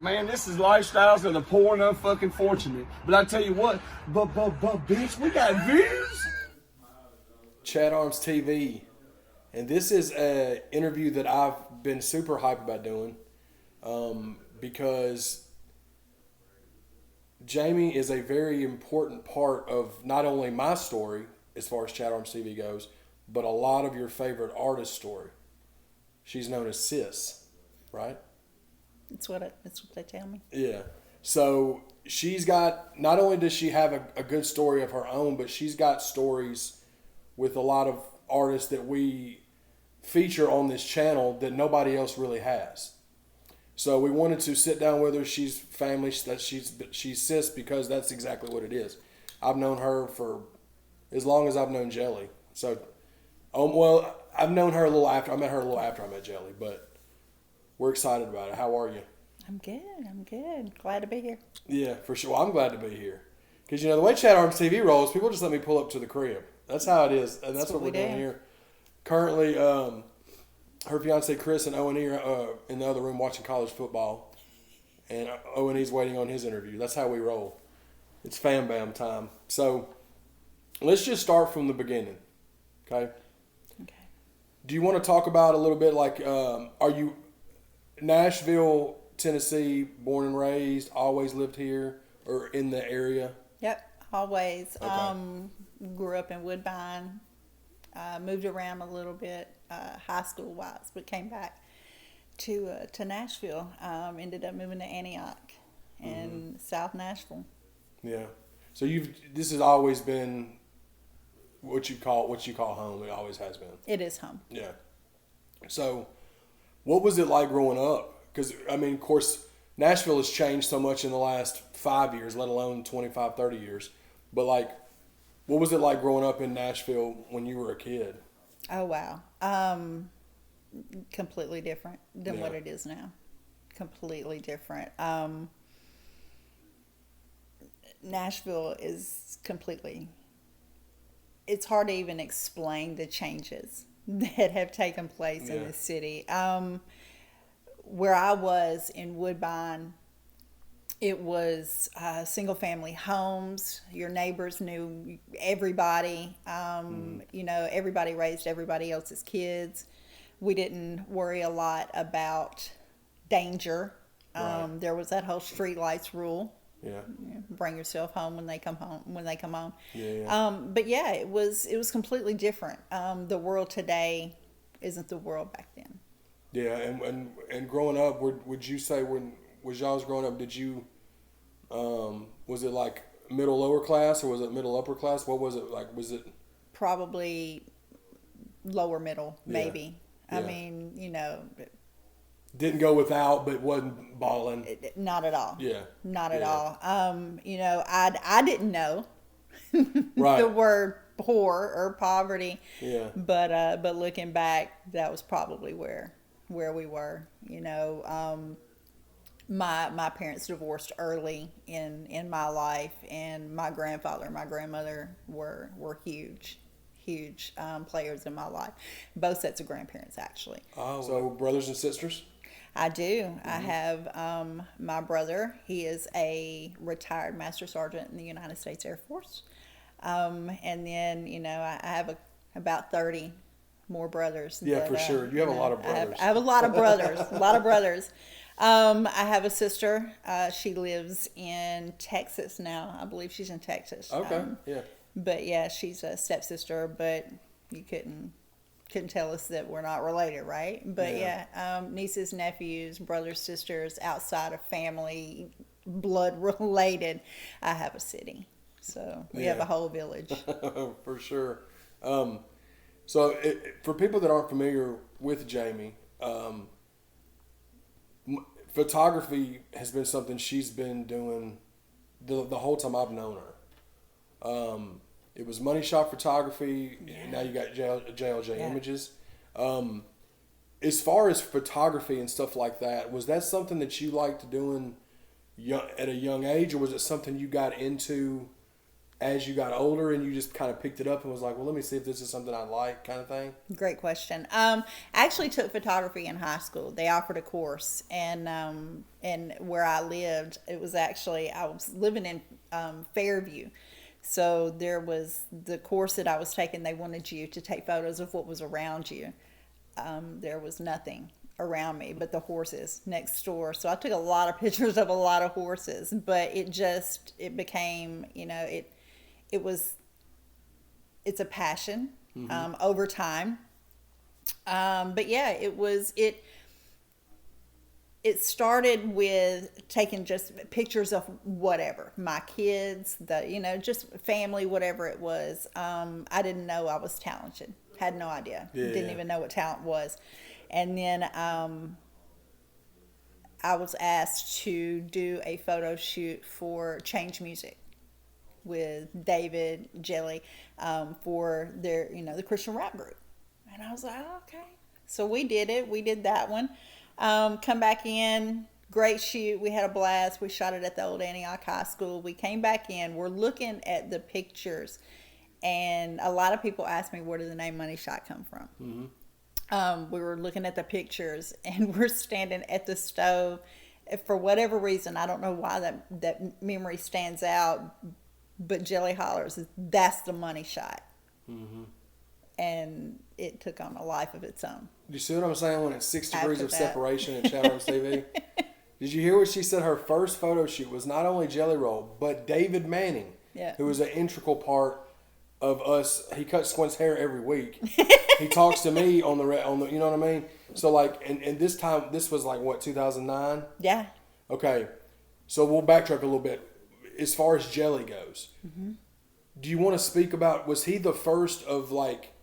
Man, this is lifestyles of the poor and unfucking fortunate. But I tell you what, but bitch, we got views. ChadArmesTV, and this is an interview that I've been super hyped about doing, because Jamie is a very important part of not only my story as far as ChadArmesTV goes, but a lot of your favorite artist story. She's known as Sis, right? That's what they tell me. Yeah. So she's got, not only does she have a good story of her own, but she's got stories with a lot of artists that we feature on this channel that nobody else really has. So we wanted to sit down with her. She's family, that she's Sis, because that's exactly what it is. I've known her for as long as I've known Jelly. So, well, I've known her a little after. I met her a little after I met Jelly, but we're excited about it. How are you? I'm good. Glad to be here. Yeah, for sure. Well, I'm glad to be here. Because, the way ChadArmesTV rolls, people just let me pull up to the crib. That's how it is, and that's what we're doing here. Currently, her fiance Chris and O&E are in the other room watching college football, and O&E's waiting on his interview. That's how we roll. It's fam bam time. So let's just start from the beginning, okay? Okay. Do you want to talk about a little bit, like, are you Nashville, Tennessee, born and raised, always lived here or in the area? Yep, always. Okay. Grew up in Woodbine. Moved around a little bit, high school wise, but came back to Nashville. Ended up moving to Antioch in South Nashville. Yeah. So this has always been what you call home. It always has been. It is home. Yeah. So, what was it like growing up? Because, of course, Nashville has changed so much in the last 5 years, let alone 25, 30 years. But, like, what was it like growing up in Nashville when you were a kid? Oh, wow. Completely different than what it is now. Completely different. Nashville is it's hard to even explain the changes that have taken place in this city. Where I was in Woodbine, it was single family homes. Your neighbors knew everybody. Everybody raised everybody else's kids. We didn't worry a lot about danger. Right. There was that whole street lights rule. Yeah. Bring yourself home when they come home. Yeah. But yeah, it was completely different. The world today isn't the world back then. Yeah, and growing up, would you say when y'all was growing up, did you, was it like middle lower class or was it middle upper class? What was it like? Was it probably lower middle, maybe? Yeah. Didn't go without, but wasn't balling. Not at all. Yeah. Not at all. I didn't know right. the word poor or poverty. Yeah. But looking back, that was probably where we were. My parents divorced early in my life, and my grandfather and my grandmother were huge players in my life. Both sets of grandparents, actually. Oh, so brothers and sisters? I do. Mm-hmm. I have my brother. He is a retired master sergeant in the United States Air Force. And then, I have about 30 more brothers. Yeah, for sure. You have a lot of brothers. I have a lot of brothers. A lot of brothers. I have a sister. She lives in Texas now. I believe she's in Texas. Okay. Yeah. But yeah, she's a stepsister. But you couldn't tell us that we're not related, right? But yeah, nieces, nephews, brothers, sisters, outside of family, blood related. I have a city. So we have a whole village. For sure. So for people that aren't familiar with Jamie, photography has been something she's been doing the whole time I've known her. It was money shot photography. Yeah. Now you got JLJ Images. As far as photography and stuff like that, was that something that you liked doing at a young age, or was it something you got into as you got older and you just kind of picked it up and was like, well, let me see if this is something I like, kind of thing? Great question. I actually took photography in high school. They offered a course, and where I lived, it was actually, I was living in Fairview. So there was the course that I was taking, they wanted you to take photos of what was around you. There was nothing around me but the horses next door. So I took a lot of pictures of a lot of horses, but it became, it's a passion over time. But yeah, it started with taking just pictures of whatever, my kids, just family, whatever it was. I didn't know I was talented. Had no idea. Didn't even know what talent was. And then I was asked to do a photo shoot for Change Music with David Jelly for their, the Christian rap group. And I was like, oh, okay. So we did it. We did that one. Come back in, great shoot. We had a blast. We shot it at the old Antioch High School. We came back in. We're looking at the pictures, and a lot of people ask me, where did the name Money Shot come from? Mm-hmm. We were looking at the pictures, and we're standing at the stove. For whatever reason, I don't know why that memory stands out, but Jelly hollers, that's the money shot. Mm-hmm. And it took on a life of its own. Do you see what I'm saying when it's 6 degrees of separation at ChadArmesTV? Did you hear what she said? Her first photo shoot was not only Jelly Roll, but David Manning, who was an integral part of us. He cuts Squint's hair every week. He talks to me on the, you know what I mean? So like, and this time, this was like what, 2009? Yeah. Okay. So we'll backtrack a little bit. As far as Jelly goes, do you want to speak about, was he the first of like,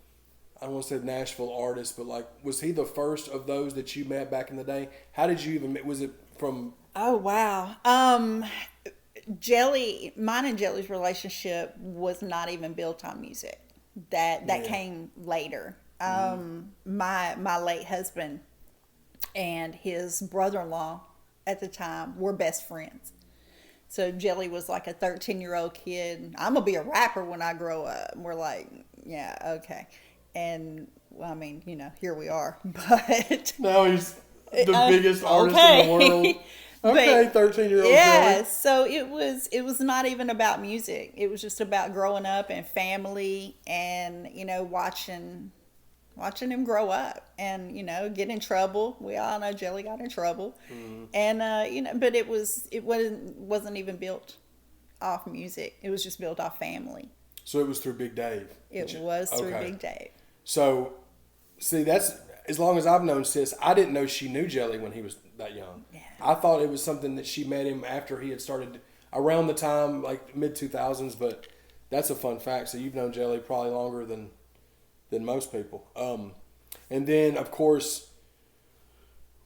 I don't want to say Nashville artists, but like, was he the first of those that you met back in the day? How did you even meet? Was it from? Oh, wow. Mine and Jelly's relationship was not even built on music. That came later. My late husband and his brother-in-law at the time were best friends. So Jelly was like a 13-year-old kid. I'm going to be a rapper when I grow up. And we're like, yeah, okay. And, well, I mean, here we are. But now he's the biggest artist in the world. Okay, 13-year-old. Yeah, Jelly. so it was not even about music. It was just about growing up and family and, watching him grow up and, get in trouble. We all know Jelly got in trouble. And, but it wasn't even built off music. It was just built off family. So it was through Big Dave. It was through Big Dave. So, see, that's, as long as I've known Sis, I didn't know she knew Jelly when he was that young. Yeah. I thought it was something that she met him after he had started, around the time, like mid-2000s, but that's a fun fact. So you've known Jelly probably longer than most people. And then, of course,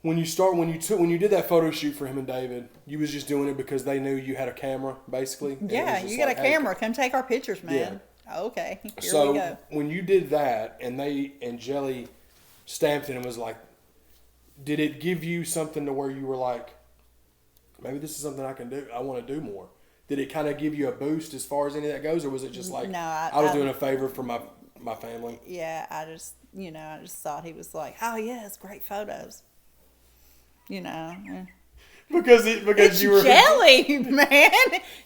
when you did that photo shoot for him and David, you was just doing it because they knew you had a camera, basically? Yeah, you got a camera. Come take our pictures, man. Yeah. Okay, here we go. So when you did that and Jelly stamped it and was like, did it give you something to where you were like, maybe this is something I can do, I want to do more? Did it kind of give you a boost as far as any of that goes, or was it just like, no, I was doing a favor for my family? Yeah, I just thought he was like, oh yeah, it's great photos. Because you were Jelly, man.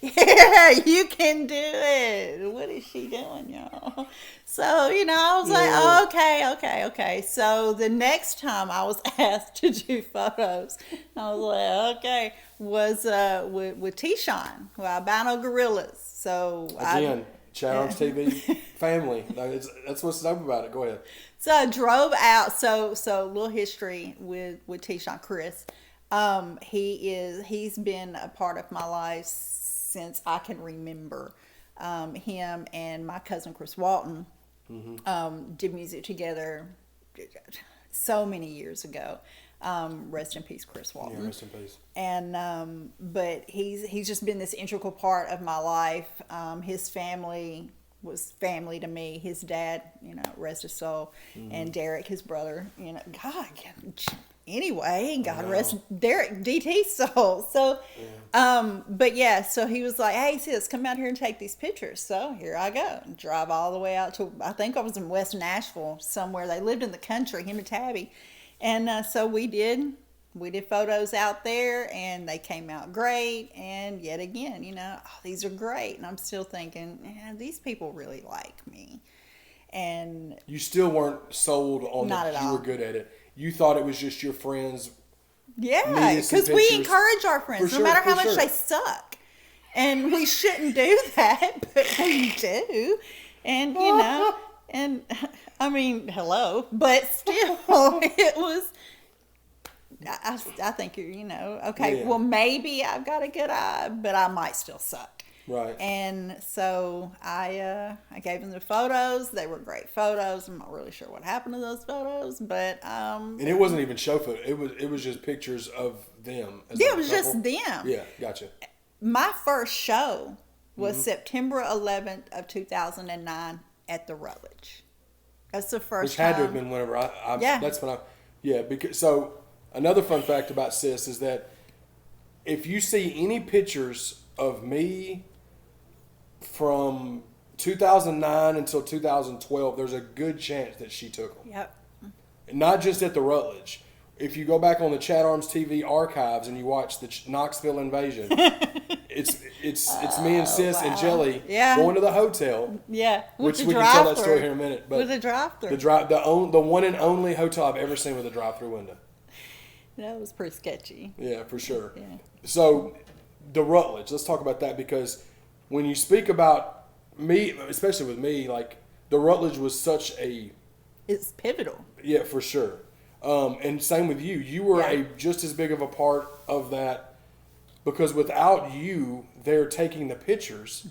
Yeah, you can do it. What is she doing, y'all? So, I was like, oh, okay. So the next time I was asked to do photos, I was like, okay, was with T-Sean, with Albino Gorillas. So again, ChadArmesTV family. That's what's dope about it. Go ahead. So I drove out. So a little history with T-Sean, Chris. He's been a part of my life since I can remember. Him and my cousin Chris Walton did music together so many years ago. Rest in peace, Chris Walton. Yeah, rest in peace. And but he's just been this integral part of my life. His family was family to me. His dad, rest his soul, and Derek, his brother. God, anyway. God rest Derek DT's soul. So, but yeah, so he was like, hey, sis, come out here and take these pictures. So here I go. Drive all the way out to, I think I was in West Nashville somewhere. They lived in the country, him and Tabby. And so we did photos out there, and they came out great. And yet again, you know, oh, these are great. And I'm still thinking, yeah, these people really like me. And you still weren't sold on not that at you all. were good at it. You thought it was just your friends. Yeah, because we encourage our friends, no matter how much they suck. And we shouldn't do that, but we do. And, you know, and I mean, hello. But still, it was, I think you're, you know, okay, well, maybe I've got a good eye, but I might still suck. Right. And so I gave them the photos. They were great photos. I'm not really sure what happened to those photos, but and it wasn't even show photo. It was just pictures of them. Yeah, it was just them. Yeah, gotcha. My first show was September 11th of 2009 at the Rutledge. That's the first. Which had to have been whenever I yeah. That's when because so another fun fact about Sis is that if you see any pictures of me from 2009 until 2012, there's a good chance that she took them. Yep. Not just at the Rutledge. If you go back on the ChadArmesTV archives and you watch the Knoxville invasion, it's me and Sis and Jelly going to the hotel. Yeah, which we can tell that story here in a minute. But with a drive-through. The one and only hotel I've ever seen with a drive-through window. That was pretty sketchy. Yeah, for sure. Yeah. So the Rutledge, let's talk about that, because when you speak about me, especially with me, like the Rutledge was such a... It's pivotal. Yeah, for sure. And same with you. You were just as big of a part of that, because without you there taking the pictures,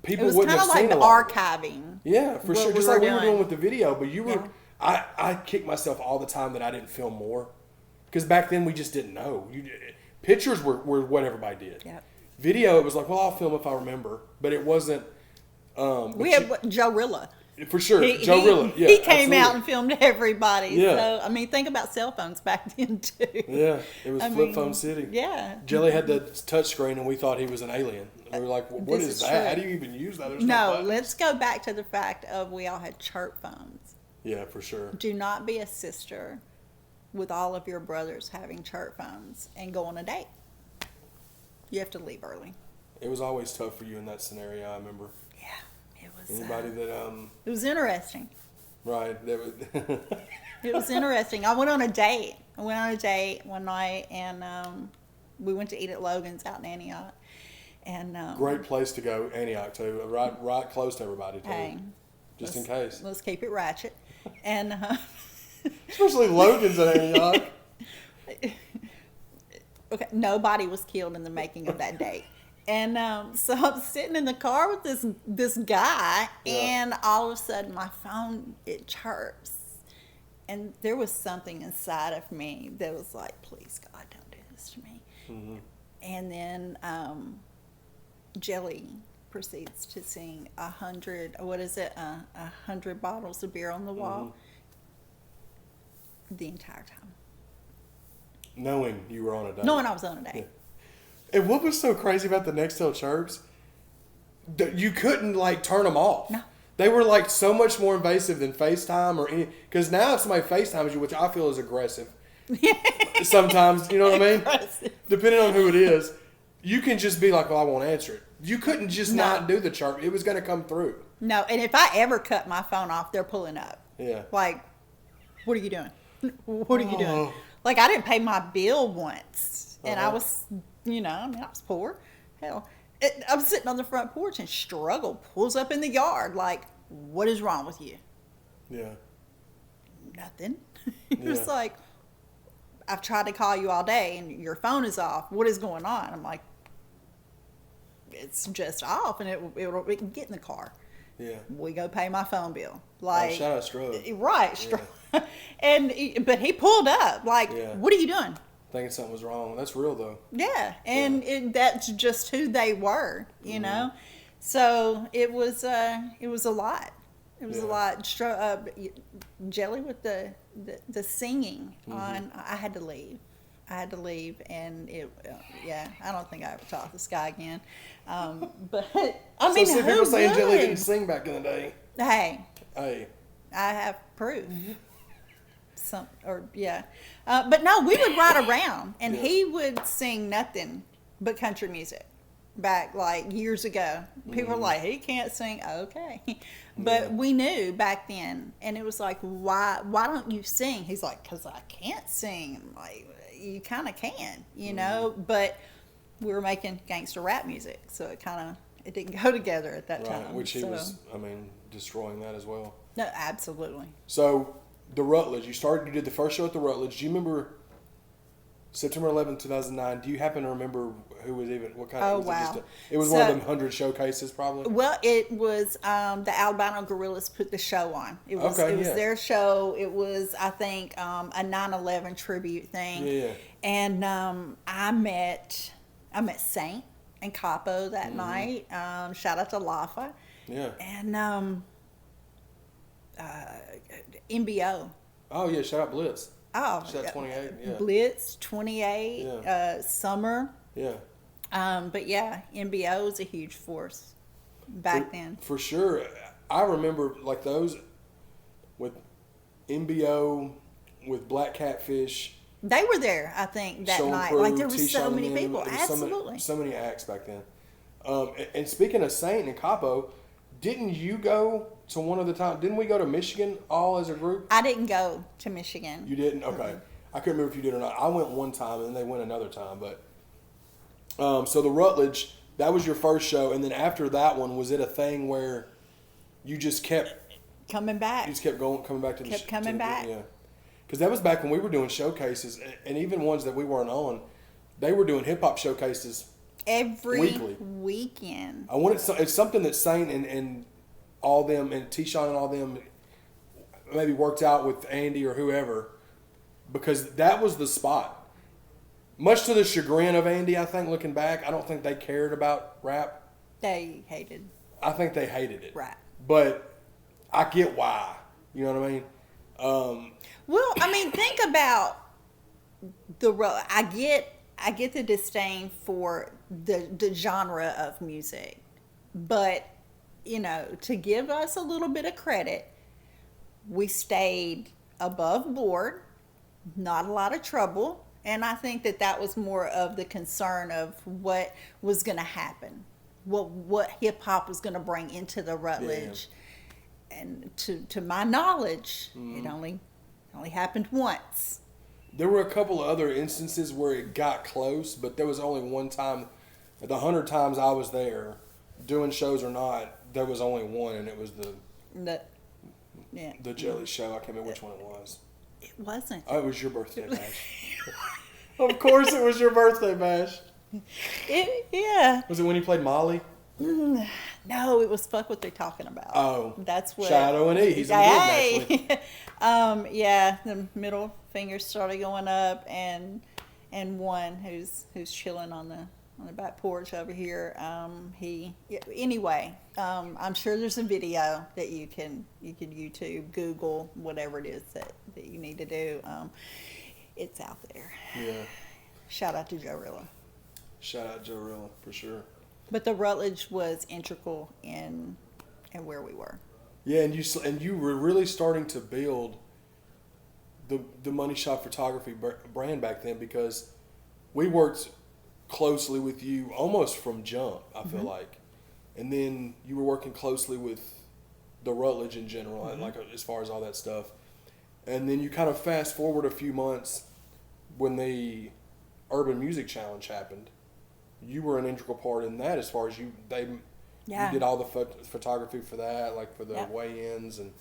people wouldn't have seen it was kind of like the archiving. Yeah, for sure. Just like we were doing with the video. But you were... Yeah. I kick myself all the time that I didn't film more, because back then we just didn't know. Pictures were what everybody did. Yep. Video, it was like, well, I'll film if I remember, but it wasn't. We had Joe Rilla. For sure, Joe Rilla. Yeah, he came out and filmed everybody. Yeah. So I mean, think about cell phones back then too. Yeah, it was flip phone city. Yeah. Jelly had the touch screen, and we thought he was an alien. And we were like, well, what is that? True. How do you even use that? There's No, buttons. let's go back to the fact of we all had chirp phones. Yeah, for sure. Do not be a sister with all of your brothers having chirp phones and go on a date. You have to leave early. It was always tough for you in that scenario, I remember. Yeah, it was. Anybody that It was interesting. right, that would It was interesting. I went on a date. I went on a date one night, and we went to eat at Logan's out in Antioch. And great place to go, Antioch too. Right close to everybody too. hey, Just in case. Let's keep it ratchet. And Especially Logan's in Antioch. okay, nobody was killed in the making of that date. And so I'm sitting in the car with this guy, and all of a sudden my phone, it chirps. And there was something inside of me that was like, please, God, don't do this to me. Mm-hmm. And then Jelly proceeds to sing 100 bottles of beer on the wall the entire time. Knowing you were on a date. Knowing I was on a date. Yeah. And what was so crazy about the Nextel chirps? You couldn't like turn them off. No. They were like so much more invasive than FaceTime or any. Because now if somebody FaceTimes you, which I feel is aggressive, sometimes, you know what I mean? Aggressive. Depending on who it is, you can just be like, well, I won't answer it. You couldn't just not do the chirp. It was going to come through. No, and if I ever cut my phone off, they're pulling up. Yeah. Like, what are you doing? What are you doing? Like, I didn't pay my bill once. And I was, I was poor. Hell, I was sitting on the front porch and Struggle pulls up in the yard. Like, what is wrong with you? Yeah. Nothing. It was like, I've tried to call you all day and your phone is off. What is going on? I'm like, it's just off, and it can get in the car. Yeah. We go pay my phone bill. Like, shout out Strug. Right. Yeah. But he pulled up. Like, what are you doing? Thinking something was wrong. That's real though. Yeah, and that's just who they were, you know. So it was a lot. It was a lot. Jelly with the the singing on. I had to leave. And I don't think I ever taught this guy again. But I mean, so who people saying Jelly would? didn't sing back in the day. Hey, Hey, I have proof. But no, we would ride around, and he would sing nothing but country music. Back like years ago, people were like, "He can't sing." Okay, but we knew back then, and it was like, "Why don't you sing?" He's like, "Cause I can't sing." I'm like, you kind of can, you know, but we were making gangster rap music, so it didn't go together at that time. which he was, destroying that as well. No, absolutely. So the Rutledge, you did the first show at the Rutledge. Do you remember September 11th, 2009? Do you happen to remember who was what kind of? Wow! It was one of them 100 showcases, probably. Well, it was the Albino Gorillas put the show on. It was their show. It was, I think, a 9/11 tribute thing. Yeah. And I met Saint and Capo that night. Shout out to Lafa. Yeah. And MBO. Oh yeah! Shout out Blitz. Oh, Shout out 28. Yeah. Blitz 28. Yeah. Summer. Yeah. But yeah, MBO was a huge force back then. For sure. I remember like those with MBO, with Black Catfish. They were there, I think, that Soul night. Crew, Like, there were T-Shot so many and them. people. There was Absolutely. So many acts back then. And speaking of Saint and Capo, didn't you go to one of the time? Didn't we go to Michigan all as a group? I didn't go to Michigan. You didn't? Okay. I couldn't remember if you did or not. I went one time and then they went another time. But so the Rutledge, that was your first show. And then after that one, was it a thing where you just kept Coming back. You just kept coming back to the Kept coming back. Yeah. Because that was back when we were doing showcases, and even ones that we weren't on, they were doing hip hop showcases Every weekly. weekend. It's something that Saint and all them and T-Shon and all them maybe worked out with Andy or whoever, because that was the spot. Much to the chagrin of Andy, I think, looking back, I don't think they cared about rap. They hated I think they hated it. rap. But I get why. You know what I mean? Well, I mean, think about I get the disdain for the genre of music, but you know, to give us a little bit of credit, we stayed above board, not a lot of trouble, and I think that was more of the concern of what was going to happen, what hip hop was going to bring into the Rutledge. And to my knowledge, it only happened once. There were a couple of other instances where it got close, but there was only one time. The 100 times I was there, doing shows or not, there was only one, and it was the Jelly show. I can't remember which one it was. It wasn't. Oh, it was your birthday bash. Of course, it was your birthday bash. Yeah. Was it when you played Molly? No, it was Fuck What They're Talking About. Oh, that's what Shadow and E. He's in the group, actually. Yeah, the middle finger started going up, and one who's chilling on the back porch over here. Anyway, I'm sure there's a video that you can YouTube, Google, whatever it is that you need to do. It's out there. Yeah. Shout out to Joe Rilla. Shout out Joe Rilla for sure. But the Rutledge was integral in where we were. Yeah, and you were really starting to build the Money Shot Photography brand back then, because we worked closely with you almost from jump, I feel like. And then you were working closely with the Rutledge in general, like as far as all that stuff. And then you kind of fast forward a few months when the Urban Music Challenge happened. You were an integral part in that, as far as you did all the photography for that, like for the weigh-ins, and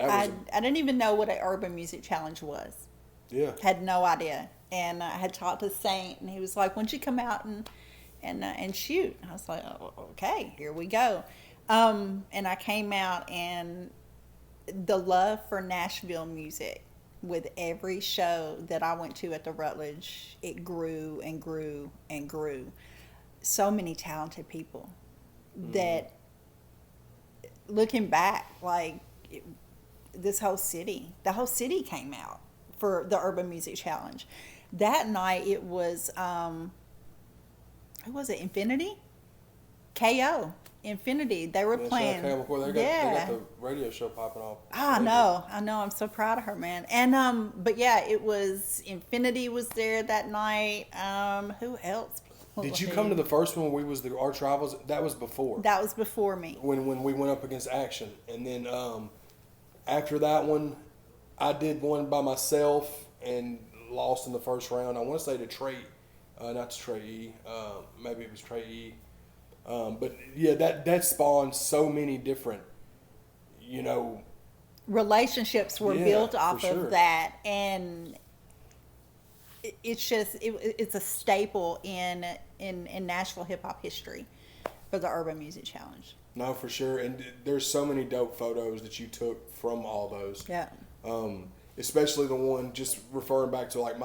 I didn't even know what an Urban Music Challenge was. Yeah, had no idea, and I had talked to Saint, and he was like, "Why don't you come out and shoot?" And I was like, "Oh, okay, here we go." And I came out, and the love for Nashville music, with every show that I went to at the Rutledge, it grew and grew and grew. So many talented people that, looking back, like this whole city. The whole city came out for the Urban Music Challenge. That night it was who was it? Infinity? KO. Infinity. They were playing. They got the radio show popping off. I know. I'm so proud of her, man. And but yeah, it was Infinity was there that night. Who else? Did you come to the first one where we was the Arch Rivals? That was before. That was before me. When we went up against Action, and then after that one, I did one by myself and lost in the first round. I want to say to Trey, not to Trey E. Maybe it was Trey E. But yeah, that spawned so many different, relationships were built off for sure. of that, and it's just it's a staple in Nashville hip hop history for the Urban Music Challenge. No, for sure, and there's so many dope photos that you took from all those. Yeah. Especially the one, just referring back to like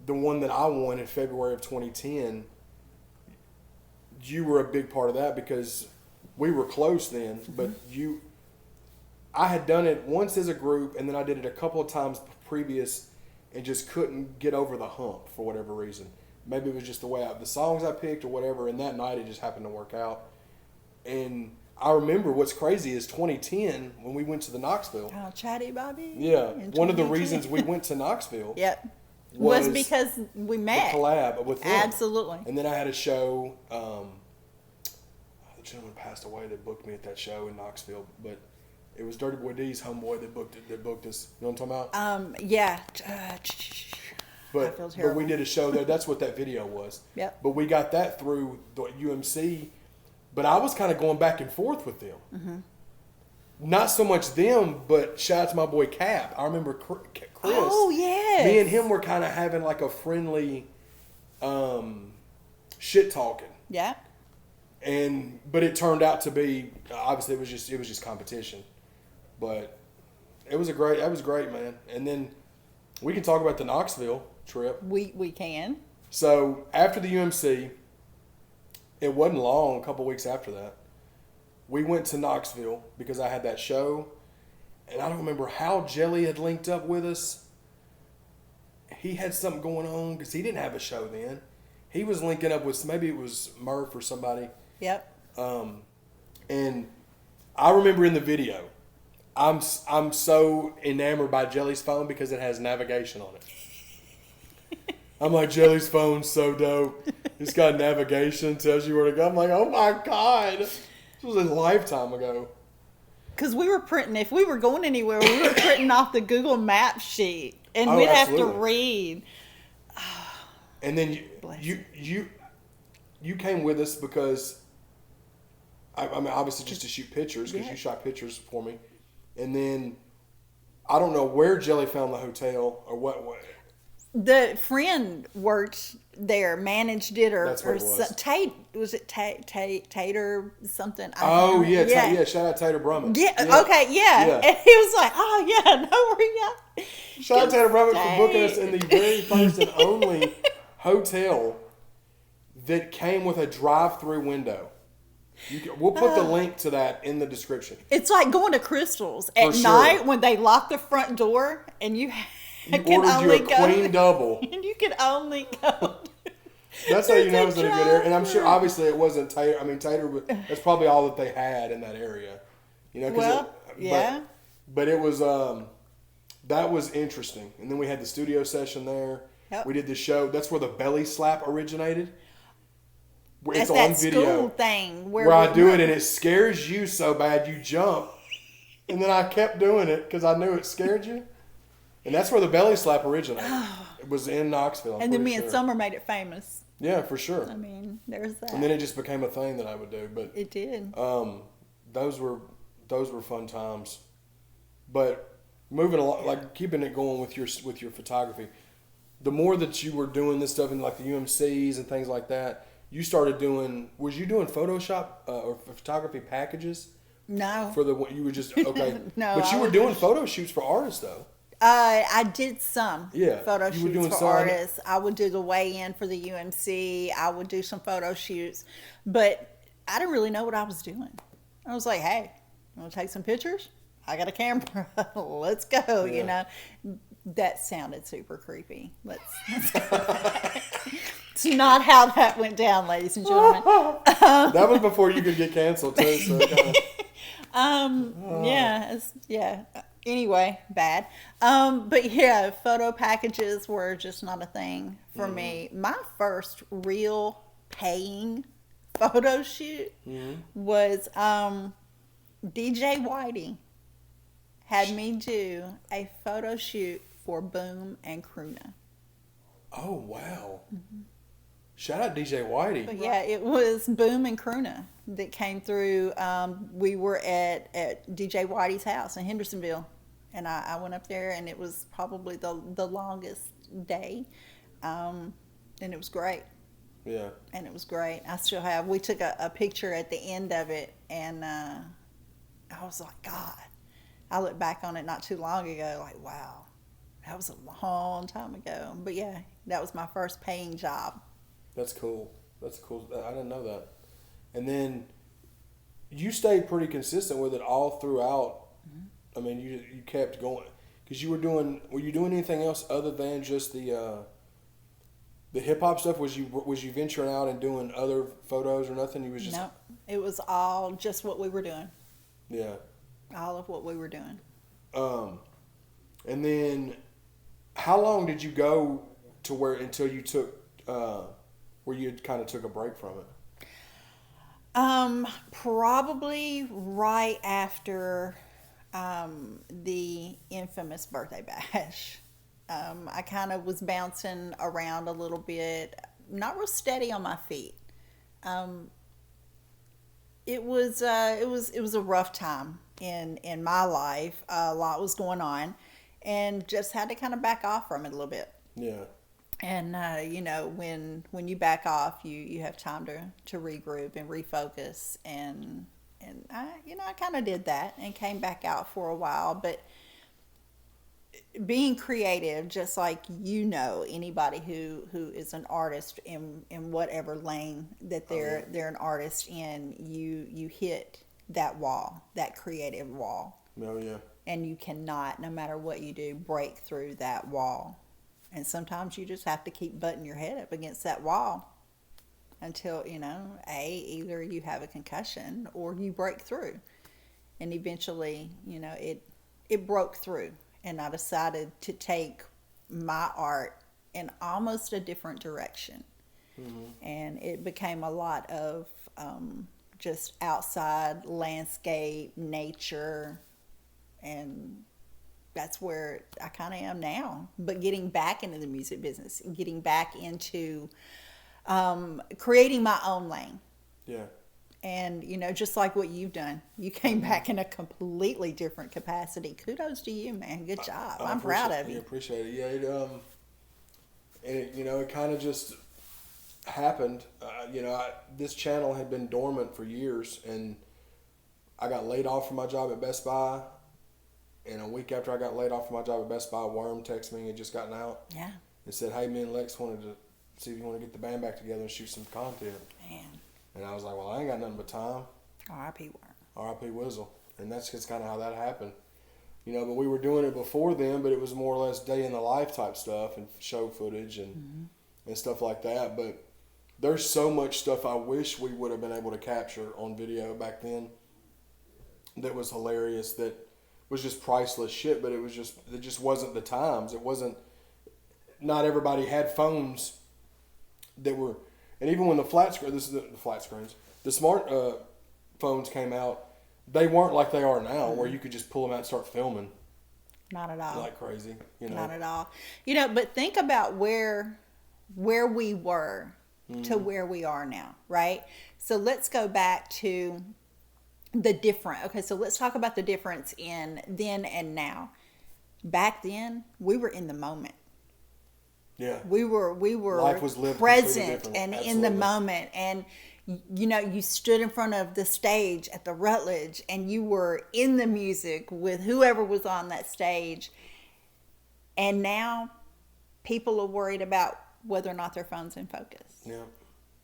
the one that I won in February of 2010. You were a big part of that because we were close then, but I had done it once as a group, and then I did it a couple of times previous and just couldn't get over the hump for whatever reason. Maybe it was just the way the songs I picked or whatever, and that night it just happened to work out. And I remember what's crazy is 2010 when we went to the Knoxville. Oh, Chatty Bobby. Yeah, one of the reasons we went to Knoxville. Yep. Was because we met. The collab with them. Absolutely. And then I had a show. The gentleman passed away that booked me at that show in Knoxville, but it was Dirty Boy D's homeboy that booked us. You know what I'm talking about? Yeah. But we did a show there. That's what that video was. Yep. But we got that through the UMC. But I was kind of going back and forth with them. Mm-hmm. Not so much them, but shout out to my boy Cap. I remember Chris. Oh, yes. Me and him were kind of having like a friendly shit talking. Yeah. But it turned out to be, obviously it was just competition. But that was great, man. And then we can talk about the Knoxville trip. We can. So after the UMC, it wasn't long, a couple weeks after that, we went to Knoxville because I had that show. And I don't remember how Jelly had linked up with us. He had something going on because he didn't have a show then. He was linking up with, maybe it was Murph or somebody. Yep. And I remember in the video, I'm so enamored by Jelly's phone because it has navigation on it. I'm like, Jelly's phone's so dope. It's got navigation, tells you where to go. I'm like, oh my God. This was a lifetime ago. Because we were printing, if we were going anywhere, we were printing off the Google Maps sheet. And we'd absolutely. have to read. And then you came with us because, I mean, obviously just to shoot pictures, because you shot pictures for me. And then, I don't know where Jelly found the hotel or what. The friend worked there, managed it, or That's what it was. Was it Tater something? Shout out Tater Brummett. Yeah, okay, yeah. And he was like, oh yeah, no worries. Shout out Tater Brummett for booking us in the very first and only hotel that came with a drive-through window. We'll put the link to that in the description. It's like going to Crystal's at night when they lock the front door and you ordered you a queen double. And you can only go. That's how you know it's in a good area. And I'm sure, obviously, it wasn't Tater. I mean, Tater, that's probably all that they had in that area. You know, But it was, that was interesting. And then we had the studio session there. Yep. We did the show. That's where the belly slap originated. It's that school thing where I do it and it scares you so bad you jump. And then I kept doing it because I knew it scared you. And that's where the belly slap originated. It was in Knoxville. And then me and Summer made it famous. Yeah, for sure. I mean, there's that. And then it just became a thing that I would do. But it did. Those were fun times. But moving along, like keeping it going with your photography. The more that you were doing this stuff in like the UMCs and things like that, you started doing. Was you doing Photoshop or photography packages? No. You were just okay. No. But you were doing photo shoots for artists though. I did some photo shoots for artists. I would do the weigh-in for the UMC. I would do some photo shoots, but I didn't really know what I was doing. I was like, hey, you want to take some pictures? I got a camera. Let's go. You Yeah. know, that sounded super creepy. Let's go. It's not how that went down, ladies and gentlemen. That was before you could get canceled too. So it kinda, Yeah. Anyway, bad. But yeah, photo packages were just not a thing for me. My first real paying photo shoot was DJ Whitey had me do a photo shoot for Boom and Cruna. oh wow! Shout out DJ Whitey. But yeah, it was Boom and Cruna that came through. We were at DJ Whitey's house in Hendersonville, and I went up there, and it was probably the longest day, and it was great. Yeah. And it was great. I still have. We took a picture at the end of it, and I was like, God. I looked back on it not too long ago, like, wow, that was a long time ago. But yeah, that was my first paying job. That's cool. That's cool. I didn't know that. And then you stayed pretty consistent with it all throughout. I mean, you kept going because you were doing. Were you doing anything else other than just the hip hop stuff? Was you venturing out and doing other photos or nothing? You was just Nope. It was all just what we were doing. Yeah. All of what we were doing. And then how long did you go to where until you took where you kind of took a break from it? Probably right after the infamous birthday bash. I kind of was bouncing around a little bit, not real steady on my feet. It was a rough time in my life. A lot was going on, and just had to kind of back off from it a little bit. Yeah. And you know, when you back off, you have time to regroup and refocus, and I kind of did that and came back out for a while. But being creative, just like anybody who is an artist in whatever lane that they're an artist in, you hit that wall, that creative wall. Oh yeah. And you cannot, no matter what you do, break through that wall. And sometimes you just have to keep butting your head up against that wall until, either you have a concussion or you break through. And eventually, it broke through. And I decided to take my art in almost a different direction. And it became a lot of just outside landscape, nature, and that's where I kind of am now. But getting back into the music business, getting back into creating my own lane. Yeah. And, just like what you've done, you came back in a completely different capacity. Kudos to you, man. Good job. I'm proud of you. I appreciate it. Yeah, it kind of just happened. This channel had been dormant for years, and I got laid off from my job at Best Buy. And a week after I got laid off from my job at Best Buy, Worm texted me and had just gotten out. Yeah. And said, hey, me and Lex wanted to see if you want to get the band back together and shoot some content. Man. And I was like, well, I ain't got nothing but time. R.I.P. Worm. R.I.P. Wizzle. And that's just kind of how that happened. But we were doing it before then, but it was more or less day in the life type stuff and show footage and stuff like that. But there's so much stuff I wish we would have been able to capture on video back then that was hilarious, that was just priceless shit, but it just wasn't the times. It wasn't, not everybody had phones that were, and even when the flat screens, the smart phones came out, they weren't like they are now, where you could just pull them out and start filming. Not at all. Like crazy, Not at all. But think about where we were to where we are now, right? So let's go back to so let's talk about the difference in then and now. Back then, we were in the moment. Yeah. We were Life was lived present and Absolutely. in the moment. And, you stood in front of the stage at the Rutledge and you were in the music with whoever was on that stage. And now people are worried about whether or not their phone's in focus. Yeah.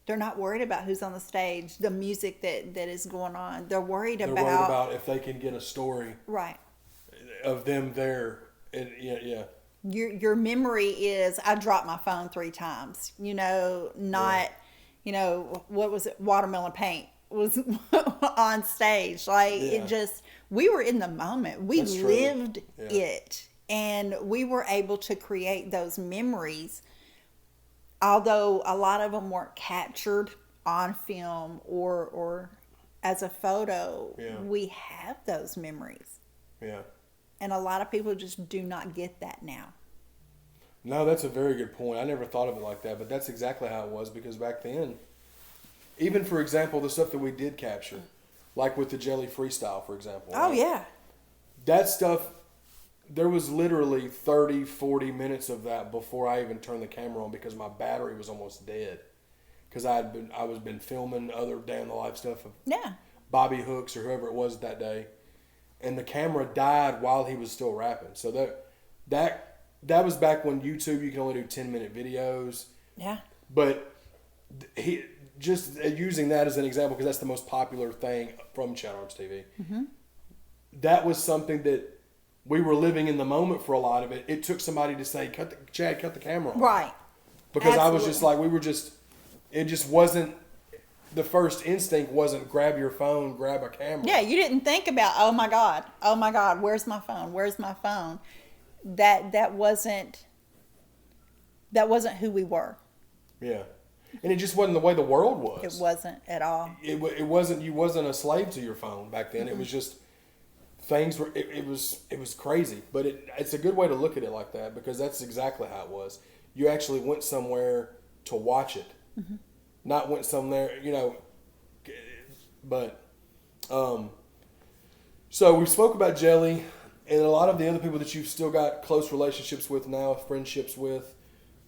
They're not worried about who's on the stage, the music that is going on. They're worried They're about... worried about if they can get a story Right. of them there. And yeah. Your memory is, I dropped my phone 3 times. Not, what was it? Watermelon paint was on stage. Like it just, we were in the moment. We That's true. lived it, and we were able to create those memories. Although a lot of them weren't captured on film or as a photo, we have those memories. Yeah. And a lot of people just do not get that now. No, that's a very good point. I never thought of it like that, but that's exactly how it was, because back then, even for example, the stuff that we did capture, like with the Jelly freestyle, for example. Oh, right? yeah. That stuff, there was literally 30, 40 minutes of that before I even turned the camera on, because my battery was almost dead. Because I was been filming other day in the life stuff of Bobby Hooks or whoever it was that day, and the camera died while he was still rapping. So that was back when YouTube, you can only do 10-minute videos. Yeah. But he just using that as an example, because that's the most popular thing from ChadArmesTV. Mm-hmm. That was something that we were living in the moment for a lot of it. It took somebody to say, Chad, cut the camera on. Right. Because Absolutely. I was just like, it just wasn't, the first instinct wasn't grab your phone, grab a camera. Yeah, you didn't think about, oh my God, where's my phone? That wasn't who we were. Yeah. And it just wasn't the way the world was. It wasn't at all. It wasn't, you wasn't a slave to your phone back then. Mm-hmm. It was just, things were, it was crazy. But it's a good way to look at it like that, because that's exactly how it was. You actually went somewhere to watch it. Mm-hmm. Not went somewhere, but, so we spoke about Jelly and a lot of the other people that you've still got close relationships with now, friendships with.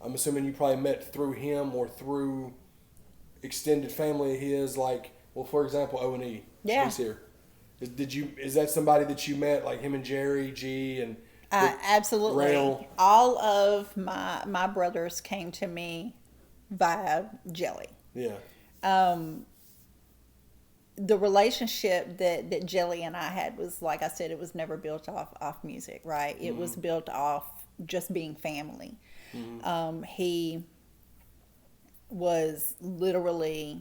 I'm assuming you probably met through him or through extended family of his, like, well, for example, O&E. Yeah. He's here. Is that somebody that you met, like him and Jerry, G, and absolutely. Rail? All of my brothers came to me via Jelly. Yeah. The relationship that Jelly and I had was, like I said, it was never built off music, right? It was built off just being family. Mm-hmm. He was literally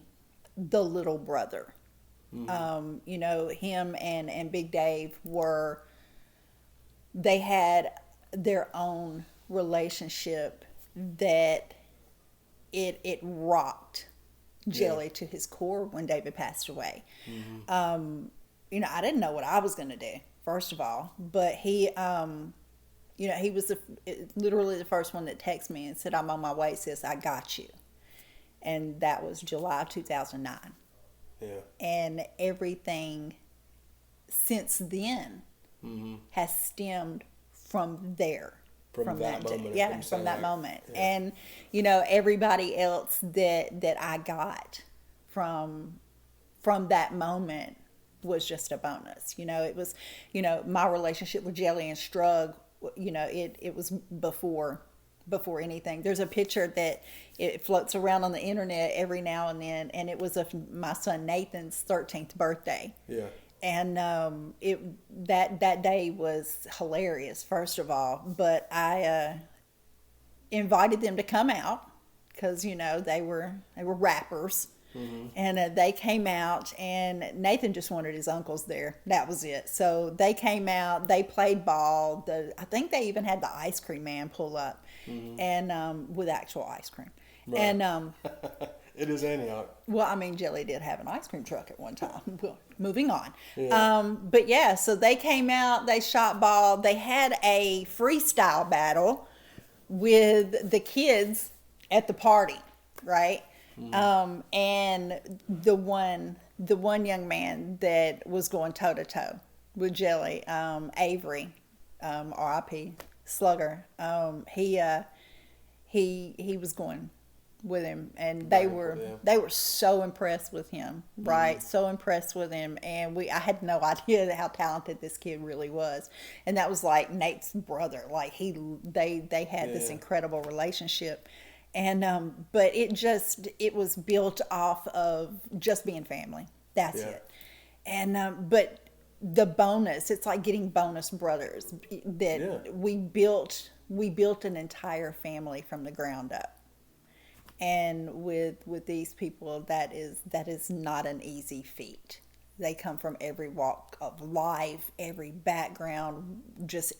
the little brother. Mm-hmm. Him and Big Dave they had their own relationship that it rocked Jelly to his core when David passed away. Mm-hmm. I didn't know what I was going to do, first of all, but he was literally the first one that texted me and said, "I'm on my way, sis, I got you." And that was July 2009. Yeah. And everything since then has stemmed from there. From that moment. Yeah, from that moment. Yeah. And, everybody else that I got from that moment was just a bonus. It was, my relationship with Jelly and Strug, it was before anything. There's a picture that it floats around on the internet every now and then, and it was of my son Nathan's 13th birthday. Yeah. And that day was hilarious, first of all. But I invited them to come out because they were rappers, and they came out. And Nathan just wanted his uncles there. That was it. So they came out. They played ball. I think they even had the ice cream man pull up, and with actual ice cream. Right. And it is Antioch. Well, I mean, Jelly did have an ice cream truck at one time. Well, moving on. Yeah. But yeah, so they came out, they shot ball. They had a freestyle battle with the kids at the party, right? And the one young man that was going toe to toe with Jelly, Avery, R.I.P. Slugger, he was going with him, and they were so impressed with him, right? So impressed with him, and I had no idea how talented this kid really was. And that was like Nate's brother. Like they had this incredible relationship, and but it was built off of just being family. That's it. And but the bonus. It's like getting bonus brothers that Yeah. we built an entire family from the ground up. And with these people, that is not an easy feat. They come from every walk of life, every background. Just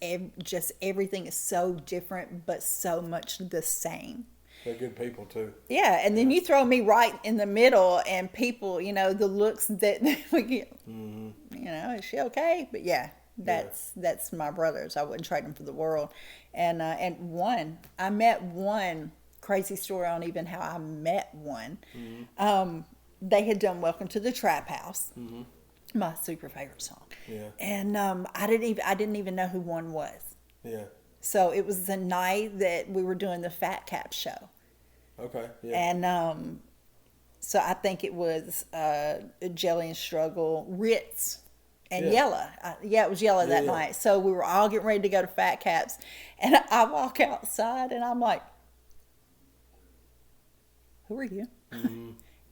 everything is so different, but so much the same. They're good people too. Yeah, and then you throw me right in the middle, and people, the looks that we get. Is she okay? But yeah, that's my brothers. I wouldn't trade them for the world. And I met one. Crazy story on even how I met one. They had done "Welcome to the Trap House," my super favorite song. Yeah. And I didn't even know who one was. Yeah. So it was the night that we were doing the Fat Cap show. Okay. Yeah. And so I think it was Jelly and Struggle, Ritz, and Yella. It was Yella that night. So we were all getting ready to go to Fat Caps, and I walk outside and I'm like, "Who are you?"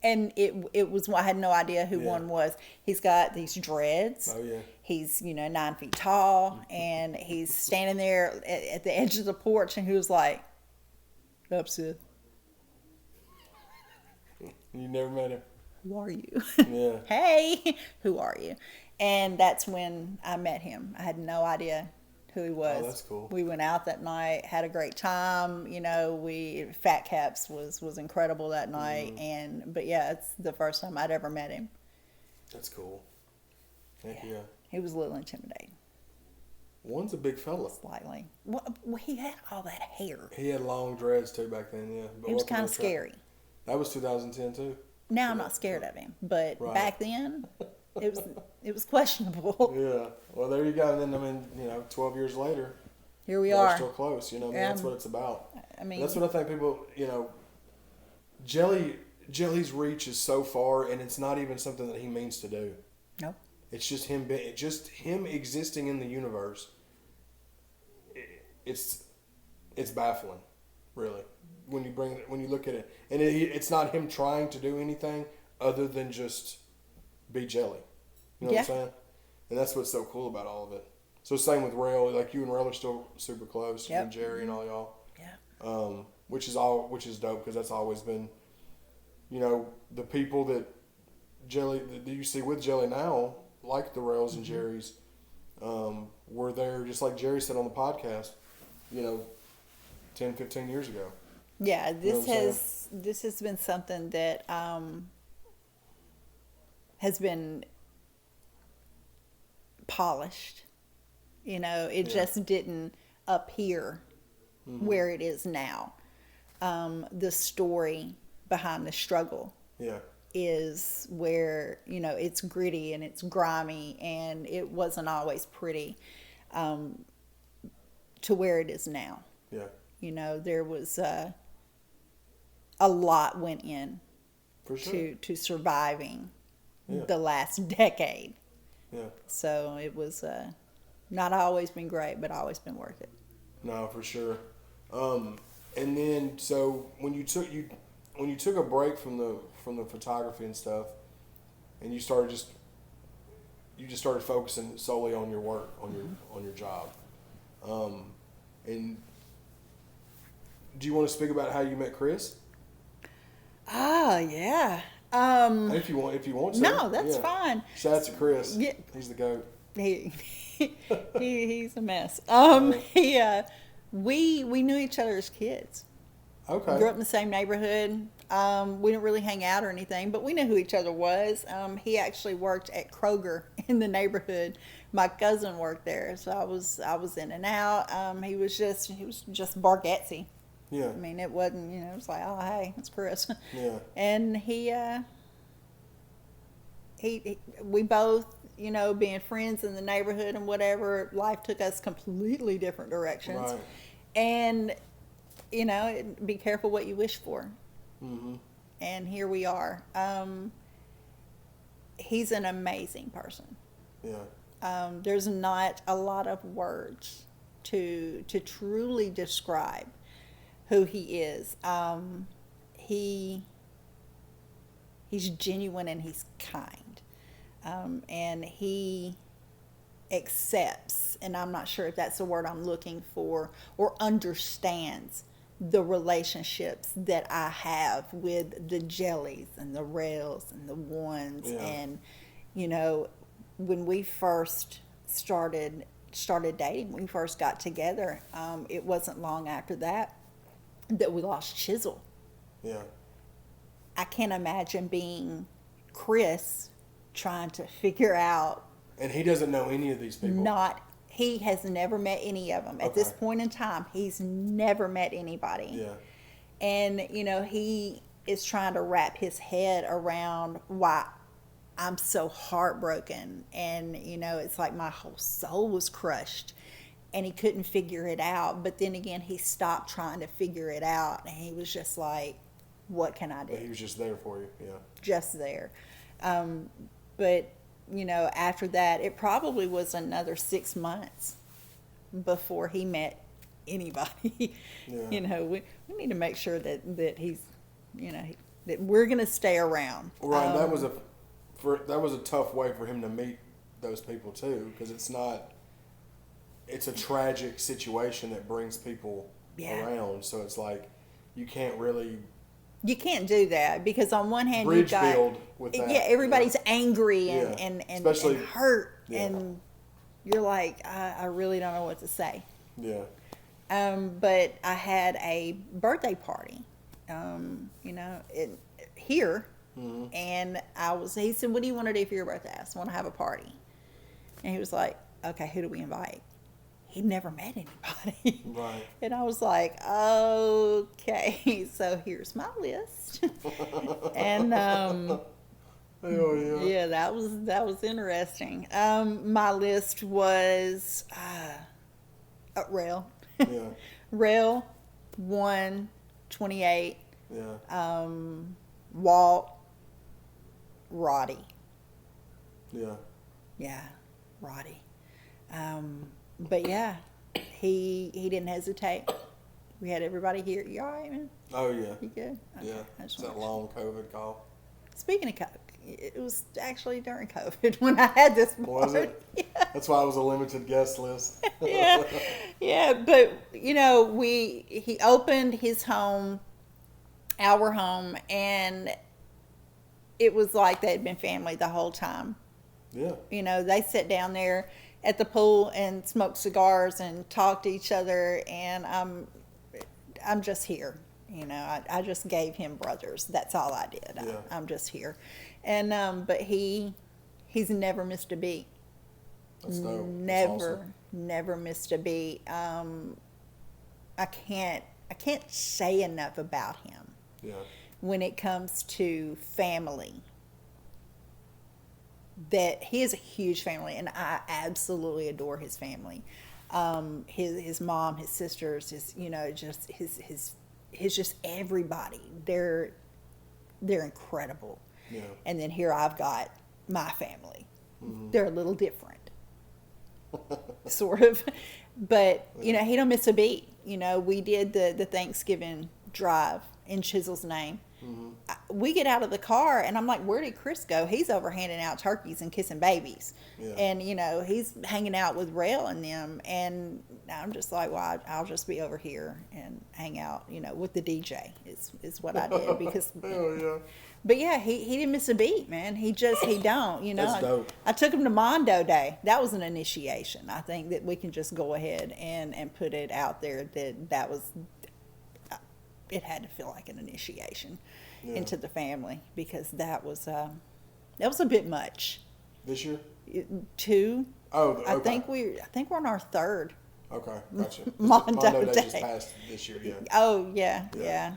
And it was, I had no idea who one was. He's got these dreads. Oh yeah. He's 9 feet tall, and he's standing there at the edge of the porch, and he was like, "Up, Sid. You never met him. Who are you?" Yeah. "Hey, who are you?" And that's when I met him. I had no idea who he was. Oh, that's cool. We went out that night, had a great time. Fat Caps was incredible that night. But yeah, it's the first time I'd ever met him. That's cool. Heck yeah. He was a little intimidating. One's a big fella. Slightly. Well, he had all that hair. He had long dreads too back then. Yeah. But He was kind of scary. That was 2010 too. Now I'm not scared of him, but Right. back then it was questionable. Yeah. Well, there you go. And then 12 years later, Here we they're are. still close. That's what it's about. I mean, That's what I think people. Jelly's reach is so far, and it's not even something that he means to do. Nope. It's just him existing in the universe. It's baffling, really, when you look at it, and it's not him trying to do anything other than just be Jelly. You know what I'm saying? And that's what's so cool about all of it. So same with Rail, like you and Rail are still super close, you and Jerry and all y'all. Yeah. Which is dope because that's always been, the people that you see with Jelly now, like the Rails and Jerry's, were there just like Jerry said on the podcast, 10, 15 years ago. Yeah, this has been something that has been polished. It just didn't appear where it is now. The story behind the struggle is where, it's gritty and it's grimy, and it wasn't always pretty to where it is now. Yeah. There was a lot went in For sure. to surviving the last decade. Yeah. So it was not always been great, but always been worth it. No, for sure. And then so when you took a break from the photography and stuff, and you just started focusing solely on your work, on your job. And do you want to speak about how you met Chris? Yeah. If you want to. No, that's fine. Shout out to Chris. Yeah. He's the GOAT. He's a mess. We knew each other as kids. Okay. Grew up in the same neighborhood. We didn't really hang out or anything, but we knew who each other was. He actually worked at Kroger in the neighborhood. My cousin worked there, so I was in and out. He was just Bargatze. Yeah. I mean, it wasn't, it was like, oh, hey, it's Chris. Yeah. And we both, being friends in the neighborhood and whatever, life took us completely different directions. Right. And, be careful what you wish for. Mm-hmm. And here we are. He's an amazing person. Yeah. There's not a lot of words to truly describe who he is. He's genuine and he's kind. And he accepts, and I'm not sure if that's the word I'm looking for, or understands the relationships that I have with the Jellies and the Rails and the Ones. Yeah. And, you know, when we first started dating, when we first got together, it wasn't long after that we lost Chisel. Yeah. I can't imagine being Chris trying to figure out. And he doesn't know any of these people. He has never met any of them. At this point in time, he's never met anybody. Yeah. And, you know, he is trying to wrap his head around why I'm so heartbroken. And, you know, it's like my whole soul was crushed. And he couldn't figure it out. But then again, he stopped trying to figure it out. And he was just like, what can I do? But he was just there for you. Yeah. Just there. But, you know, after that, it probably was another 6 months before he met anybody. Yeah. You know, we need to make sure that he's, you know, that we're going to stay around. Right. That was a tough way for him to meet those people too, because it's a tragic situation that brings people around. So it's like you can't do that, because on one hand bridge build with that. Yeah, everybody's angry and especially hurt, and you're like, I really don't know what to say. Yeah. But I had a birthday party, you know, here, and he said, "What do you want to do for your birthday?" I said, "I want to have a party." And he was like, "Okay, who do we invite?" He'd never met anybody. Right. And I was like, okay, so here's my list. And Hell yeah. yeah, that was interesting. My list was Rail. Yeah. Rail, 128, Yeah. Walt, Roddy. Yeah. Yeah, Roddy. But yeah, he didn't hesitate. We had everybody here. You all right, man? Oh yeah. You good? Okay. Yeah. It's that long COVID call. Speaking of COVID, it was actually during COVID when I had this party. Was it? Yeah. That's why it was a limited guest list. Yeah. But you know, he opened his home, our home, and it was like they'd been family the whole time. Yeah. You know, they sat down there at the pool and smoked cigars and talked to each other, and I'm just here. You know, I just gave him brothers. That's all I did. Yeah. I'm just here. And but he's never missed a beat. That's dope. Never missed a beat. I can't say enough about him. Yeah. When it comes to family, that he is a huge family, and I absolutely adore his family. His mom, his sisters, his just everybody. They're incredible. Yeah. And then here I've got my family. Mm-hmm. They're a little different, sort of, but you know, he don't miss a beat. You know, we did the Thanksgiving drive in Chisel's name. Mm-hmm. We get out of the car and I'm like, where did Chris go? He's over handing out turkeys and kissing babies. Yeah. And, you know, he's hanging out with Rail and them. And I'm just like, well, I'll just be over here and hang out, you know, with the DJ is what I did. Because, Hell yeah. But yeah, he didn't miss a beat, man. He don't, you know. That's dope. I took him to Mondo Day. That was an initiation. I think that we can just go ahead and put it out there that was, it had to feel like an initiation into the family, because that was a bit much. This year? 2. Oh, okay. I think we're on our 3rd. Okay, gotcha. Mondo Day Day just passed this year, yeah. Oh yeah.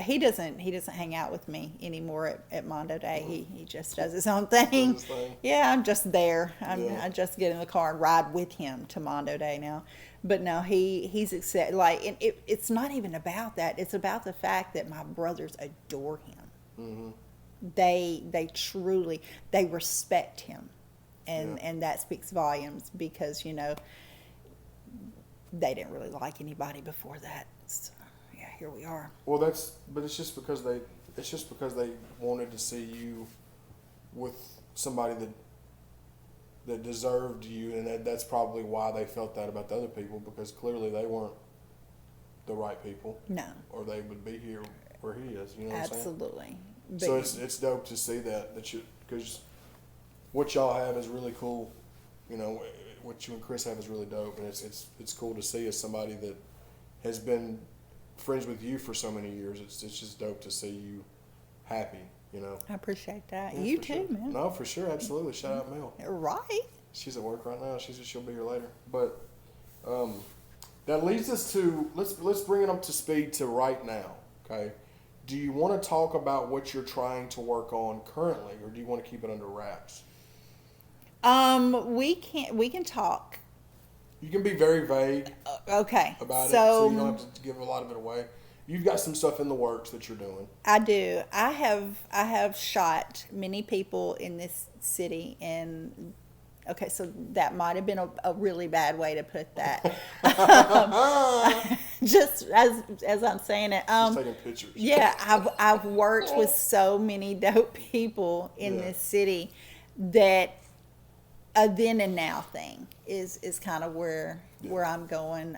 He doesn't hang out with me anymore at Mondo Day. He just does his own thing. His thing. Yeah, I'm just there. Yeah. I just get in the car and ride with him to Mondo Day now. But no, he's excited. Like, and it's not even about that. It's about the fact that my brothers adore him. Mm-hmm. They truly respect him, and that speaks volumes, because you know they didn't really like anybody before that. So, yeah, here we are. Well, it's just because they wanted to see you with somebody that deserved you, and that's probably why they felt that about the other people, because clearly they weren't the right people. No. Or they would be here where he is. You know what I'm saying? Absolutely. So it's dope to see that you, because what y'all have is really cool. You know, what you and Chris have is really dope, and it's cool to see as somebody that has been friends with you for so many years. It's just dope to see you happy. You know. I appreciate that. Yeah, You for too, sure. man. No, for sure, absolutely. Shout out Mel. Right. She's at work right now. She'll be here later. But that leads us to let's bring it up to speed to right now. Okay. Do you want to talk about what you're trying to work on currently, or do you want to keep it under wraps? We can talk. You can be very vague Okay. about it, so you don't have to give a lot of it away. You've got some stuff in the works that you're doing. I do. I have shot many people in this city, and okay, so that might have been a really bad way to put that. Just as I'm saying it. Just taking pictures. Yeah, I've worked with so many dope people in this city that a then and now thing is kind of where I'm going.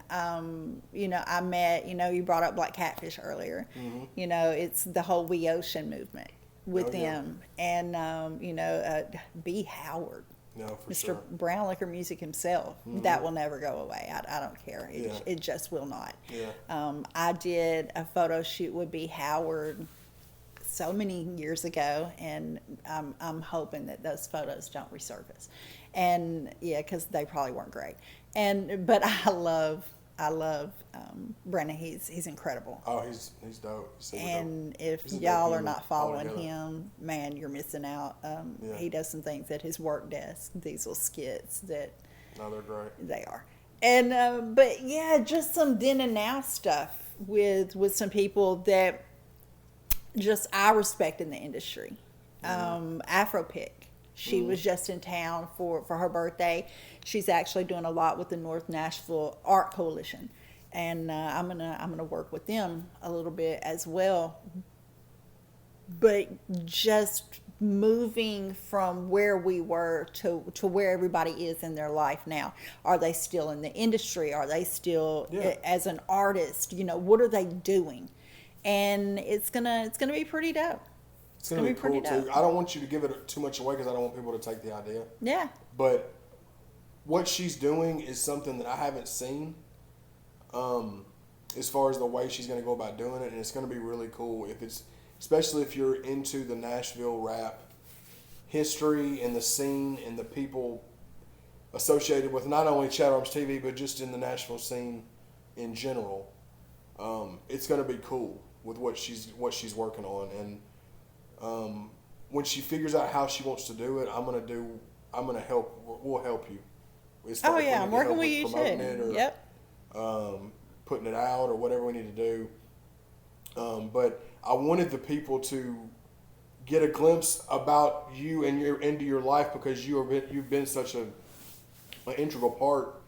You know, I met, you brought up Black Catfish earlier. Mm-hmm. You know, it's the whole We Ocean movement with Oh, yeah. them. And, B. Howard. No, for Mr. sure. Brown Liquor Music himself. Mm-hmm. That will never go away. I don't care. Yeah. It just will not. Yeah. I did a photo shoot with B. Howard so many years ago, and I'm hoping that those photos don't resurface. And yeah, because they probably weren't great. But I love Brennan. He's incredible. Oh, he's dope. He's super And dope. if He's a dope y'all are human not following altogether. him, man, you're missing out. Yeah. He does some things at his work desk, these little skits that No, they're great. they are. And but yeah, just some then and now stuff with some people that just I respect in the industry. Afropick. She was just in town for her birthday. She's actually doing a lot with the North Nashville Art Coalition, and I'm gonna work with them a little bit as well. But just moving from where we were to where everybody is in their life now. Are they still in the industry? Are they still as an artist? What are they doing? And it's gonna be pretty dope. It's gonna be cool pretty too. dope. I don't want you to give it too much away because I don't want people to take the idea. Yeah. But what she's doing is something that I haven't seen. As far as the way she's going to go about doing it, and it's going to be really cool especially if you're into the Nashville rap history and the scene and the people associated with not only ChadArmesTV but just in the Nashville scene in general. It's going to be cool with what she's working on, and when she figures out how she wants to do it, I'm gonna help. We'll help you. As far as we I'm need to working help with you promoting too. it or, Yep. putting it out or whatever we need to do. But I wanted the people to get a glimpse about you and into your life because you've been such an integral part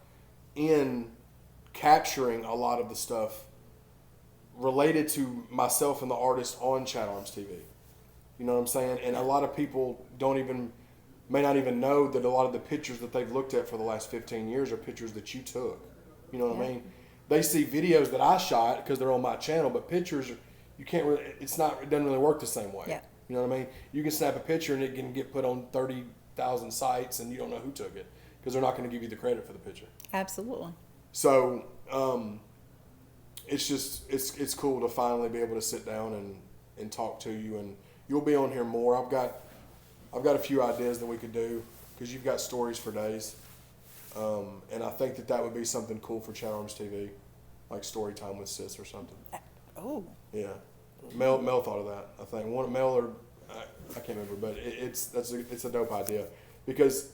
in capturing a lot of the stuff related to myself and the artist on ChadArmesTV. You know what I'm saying? And a lot of people may not even know that a lot of the pictures that they've looked at for the last 15 years are pictures that you took. You know what I mean? They see videos that I shot because they're on my channel, but pictures, you can't really, it doesn't really work the same way. Yeah. You know what I mean? You can snap a picture and it can get put on 30,000 sites and you don't know who took it because they're not going to give you the credit for the picture. Absolutely. So, it's cool to finally be able to sit down and talk to you, and you'll be on here more. I've got a few ideas that we could do because you've got stories for days, and I think that would be something cool for ChadArmesTV, like story time with Sis or something. Oh. Yeah, Mel thought of that. I think Mel or I can't remember, but it's a dope idea because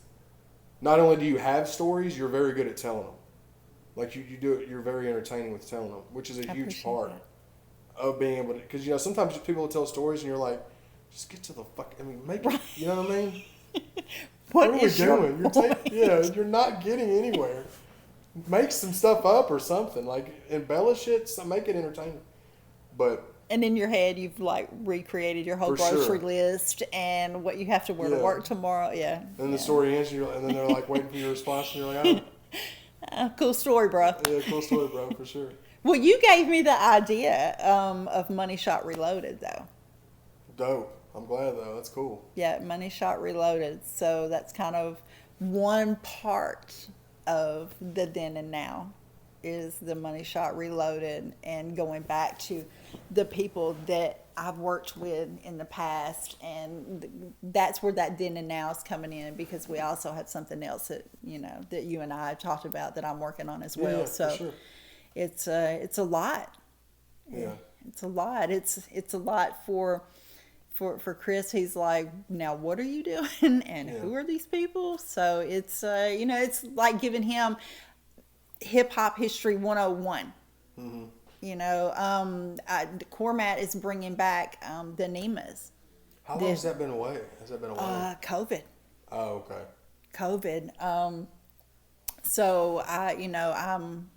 not only do you have stories, you're very good at telling them. Like you do it, you're very entertaining with telling them, which is a huge part of being able to. Because sometimes people will tell stories and you're like, just get to the fuck. I mean, make it. You know what I mean? What are we is your doing? You're not getting anywhere. Make some stuff up or something. Like embellish it, make it entertaining. But And in your head, you've like recreated your whole For sure. grocery list and what you have to wear to Yeah. work tomorrow. Yeah. And the story ends, and then they're like waiting for your response, and you're like, Cool story, bro. yeah, cool story, bro, for sure. Well, you gave me the idea of Money Shot Reloaded, though. Dope. I'm glad, though. That's cool. Yeah, Money Shot Reloaded. So that's kind of one part of the then and now is the Money Shot Reloaded and going back to the people that I've worked with in the past. And that's where that then and now is coming in, because we also have something else that, that you and I have talked about that I'm working on as well. Yeah, so for sure. it's a lot. Yeah. It's a lot. It's a lot for Chris. He's like, now what are you doing? And who are these people? So it's, it's like giving him hip hop history 101. Mm-hmm. Cormat is bringing back the Nemas. How long has that been away? Has that been away? COVID. Oh, okay. COVID. So I'm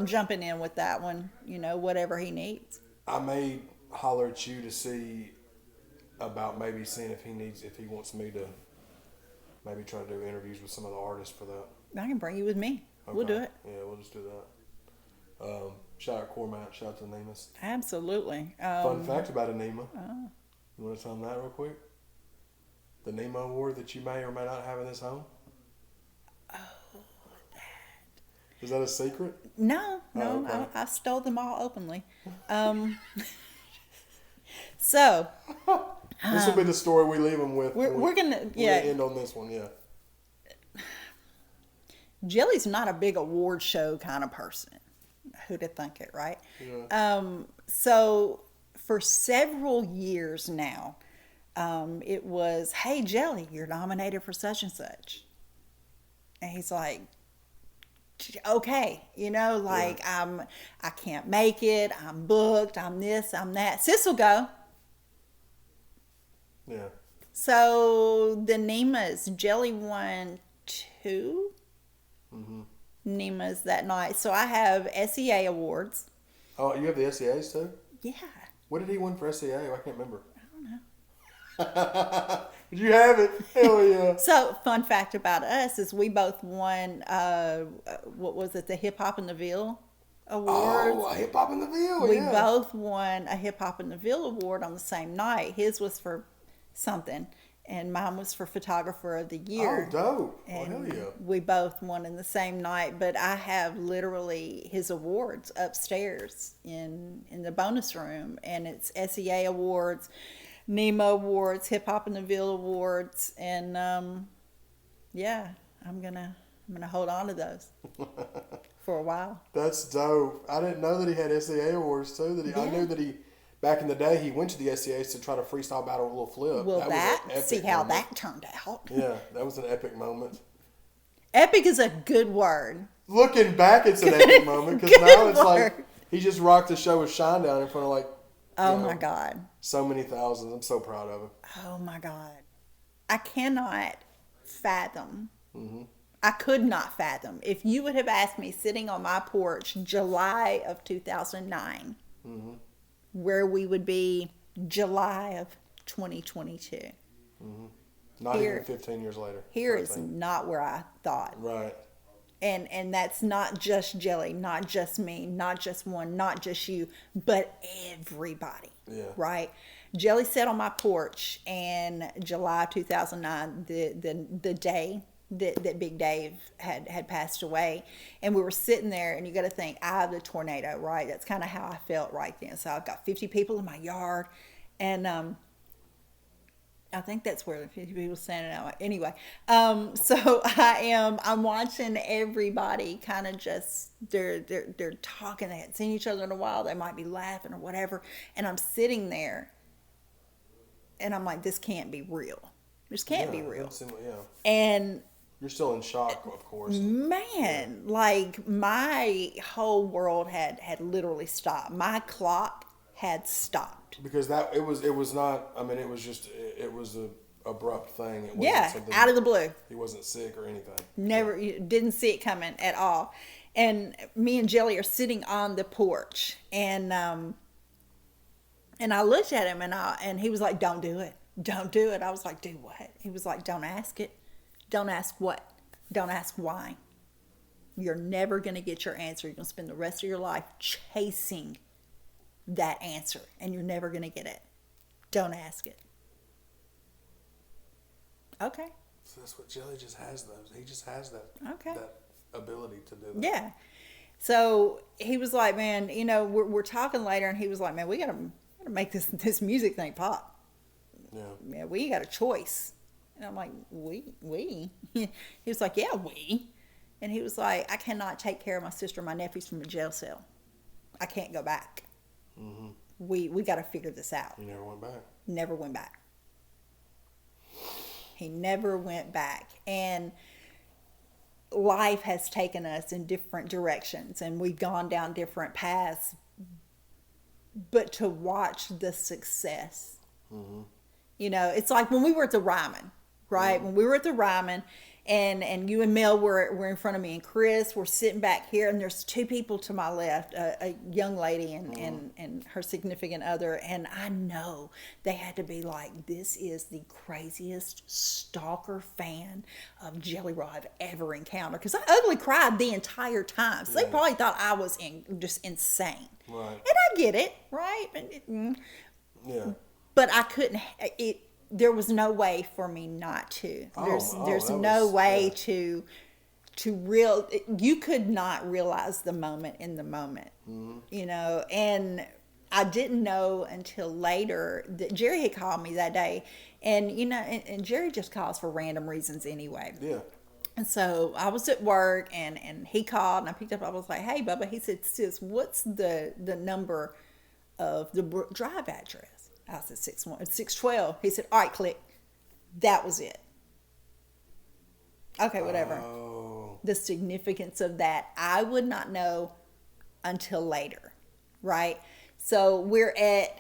jumping in with that one, whatever he needs. I may holler at you to see about maybe seeing if he wants me to maybe try to do interviews with some of the artists for that. I can bring you with me. Okay. We'll do it. Yeah, we'll just do that. Shout out Cormat, shout out to Nemas. Absolutely. Fun fact about Anema. You want to tell them that real quick? The Nema Award that you may or may not have in this home? Is that a secret? No, Oh, okay. I stole them all openly. So This will be the story we leave them with. we're gonna end on this one, yeah. Jelly's not a big award show kind of person. Who'd have thunk it, right? Yeah. So for several years now, it was, hey Jelly, you're nominated for such and such, and he's like, okay, I can't make it. I'm booked. I'm this. I'm that. Sis will go. Yeah. So the Nemas, Jelly won 2 Nemas that night. So I have SEA awards. Oh, you have the SEAs too? Yeah. What did he win for SEA? I can't remember. I don't know. Did you have it? Hell yeah. So fun fact about us is we both won, what was it, the Hip Hop in the Ville Awards. Oh, Hip Hop in the Ville, We yeah. both won a Hip Hop in the Ville award on the same night. His was for something, and mine was for Photographer of the Year. Oh, dope. And hell yeah. we both won in the same night, but I have literally his awards upstairs in the bonus room, and it's SEA awards, Nemo awards, Hip Hop in the Ville awards, and yeah, I'm gonna hold on to those for a while. That's dope. I didn't know that he had SEA awards too. I knew that he, back in the day, he went to the SEAs to try to freestyle battle a little flip. Well, was an epic see how moment. that turned out. Yeah, that was an epic moment. Epic is a good word. Looking back, it's an epic moment because now it's word. like he just rocked the show with Shinedown in front of Oh my God. so many thousands. I'm so proud of him. Oh my God. I cannot fathom. Mm-hmm. I could not fathom. If you would have asked me sitting on my porch July of 2009, where we would be July of 2022. Not Here- even 15 years later. Here I is think. not where I thought. Right. And that's not just Jelly, not just me, not just one, not just you, but everybody. Yeah. Right? Jelly sat on my porch in July 2009, the day that Big Dave had passed away. And we were sitting there, and you got to think, eye of the tornado, right? That's kind of how I felt right then. So I've got 50 people in my yard, and I think that's where the 50 people standing out. Anyway, so I'm watching everybody kind of just, they're talking, they hadn't seen each other in a while, they might be laughing or whatever, and I'm sitting there, and I'm like, this can't be real. This can't be real. Yeah. And You're still in shock, of course. man, like my whole world had literally stopped. My clock had stopped. Because it was not. I mean, it was just. It was a abrupt thing. It wasn't Yeah, something, out of the blue. He wasn't sick or anything. Never, you didn't see it coming at all. And me and Jelly are sitting on the porch, and And I looked at him and he was like, don't do it. Don't do it. I was like, do what? He was like, don't ask it. Don't ask what? Don't ask why. You're never going to get your answer. You're going to spend the rest of your life chasing that answer, and you're never going to get it. Don't ask it. Okay. So that's what Jelly just has those. He just has that, Okay. that ability to do that. Yeah. So he was like, man, you know, we're talking later, and he was like, man, we gotta make this music thing pop. Yeah. Yeah, we got a choice. And I'm like, we? He was like, yeah, we. And he was like, I cannot take care of my sister and my nephews from a jail cell. I can't go back. Mm-hmm. We got to figure this out. He never went back. Never went back. He never went back. And life has taken us in different directions, and we've gone down different paths. But to watch the success, Mm-hmm. you know, it's like when we were at the Ryman, right? Mm-hmm. When we were at the Ryman, and you and Mel were in front of me, and Chris were sitting back here, and there's two people to my left, a young lady and her significant other, and I know they had to be like, this is the craziest stalker fan of Jelly Roll I've ever encountered, because I ugly cried the entire time, so they probably thought I was just insane. Right. And I get it, right? Yeah. But I couldn't. There was no way for me not to. There's no way to you could not realize the moment in the moment, you know. And I didn't know until later that Jerry had called me that day, and you know, and Jerry just calls for random reasons anyway. Yeah. And so I was at work, and he called, and I picked up. I was like, "Hey, Bubba," he said, "Sis, what's the number of the Brook Drive address?" I said 612. He said, all right, click. That was it. Okay, whatever. Oh. The significance of that, I would not know until later, right? So we're at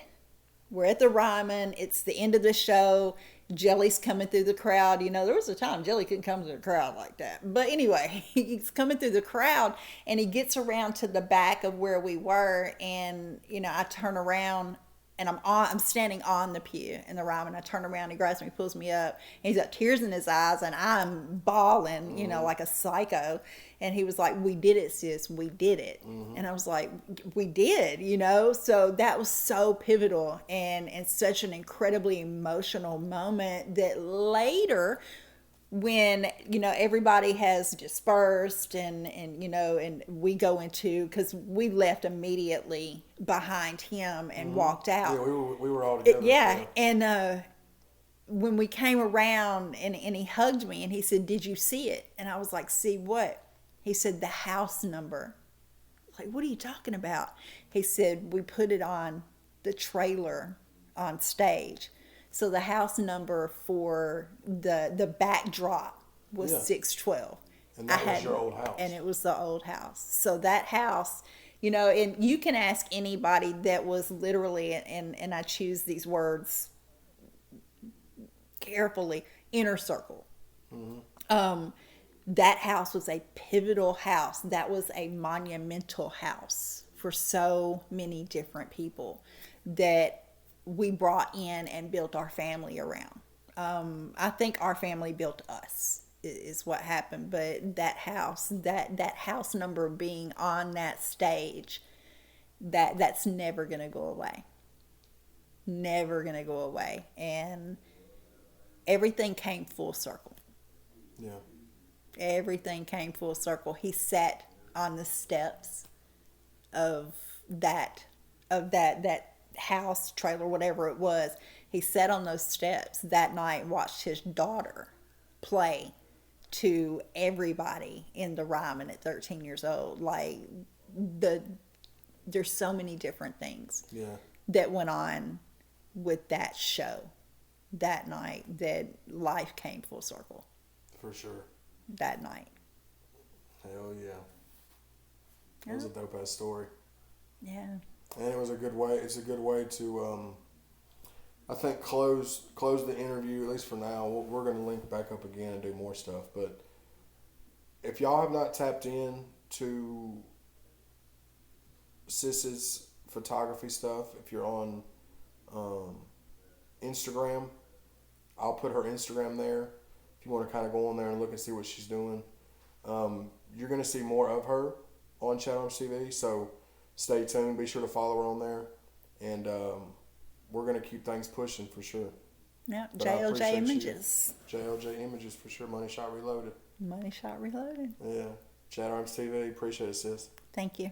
the Ryman. It's the end of the show. Jelly's coming through the crowd. You know, there was a time Jelly couldn't come to the crowd like that. But anyway, he's coming through the crowd, and he gets around to the back of where we were, and, you know, I turn around, and I'm standing on the pew in the Ryman. I turn around, he grabs me, pulls me up, and he's got tears in his eyes, and I'm bawling, you know, like a psycho. And he was like, we did it, sis, we did it. And I was like, we did, you know? So that was so pivotal and such an incredibly emotional moment that later, when, you know, everybody has dispersed and you know, and we go into, because we left immediately behind him and walked out. Yeah, we were all together. And when we came around, and he hugged me, and he said, did you see it? And I was like, see what? He said, the house number. Like, what are you talking about? He said, we put it on the trailer on stage. So the house number for the backdrop was 612. And that was your old house. And it was the old house. So that house, you know, and you can ask anybody that was literally, and I choose these words carefully, inner circle. That house was a pivotal house. That was a monumental house for so many different people that we brought in and built our family around. I think our family built us is what happened. But that house, that house number being on that stage, that's never going to go away. Never going to go away. And everything came full circle. Yeah. Everything came full circle. He sat on the steps of that house, trailer, whatever it was. He sat on those steps that night and watched his daughter play to everybody in the Ryman at 13 years old. Like, there's so many different things that went on with that show that night, that life came full circle. For sure. That night. Hell yeah. That was a dope ass story. Yeah. And it was a good way. It's a good way to, I think, close the interview, at least for now. We're going to link back up again and do more stuff. But if y'all have not tapped in to Sis's photography stuff, if you're on Instagram. I'll put her Instagram there if you want to kind of go on there and look and see what she's doing. You're going to see more of her on ChadArmesTV, so stay tuned. Be sure to follow her on there, and we're going to keep things pushing for sure. Yeah, But I JLJ appreciate Images. JLJ Images for sure. Money Shot Reloaded. Money Shot Reloaded. Yeah. ChadArmesTV. Appreciate it, sis. Thank you.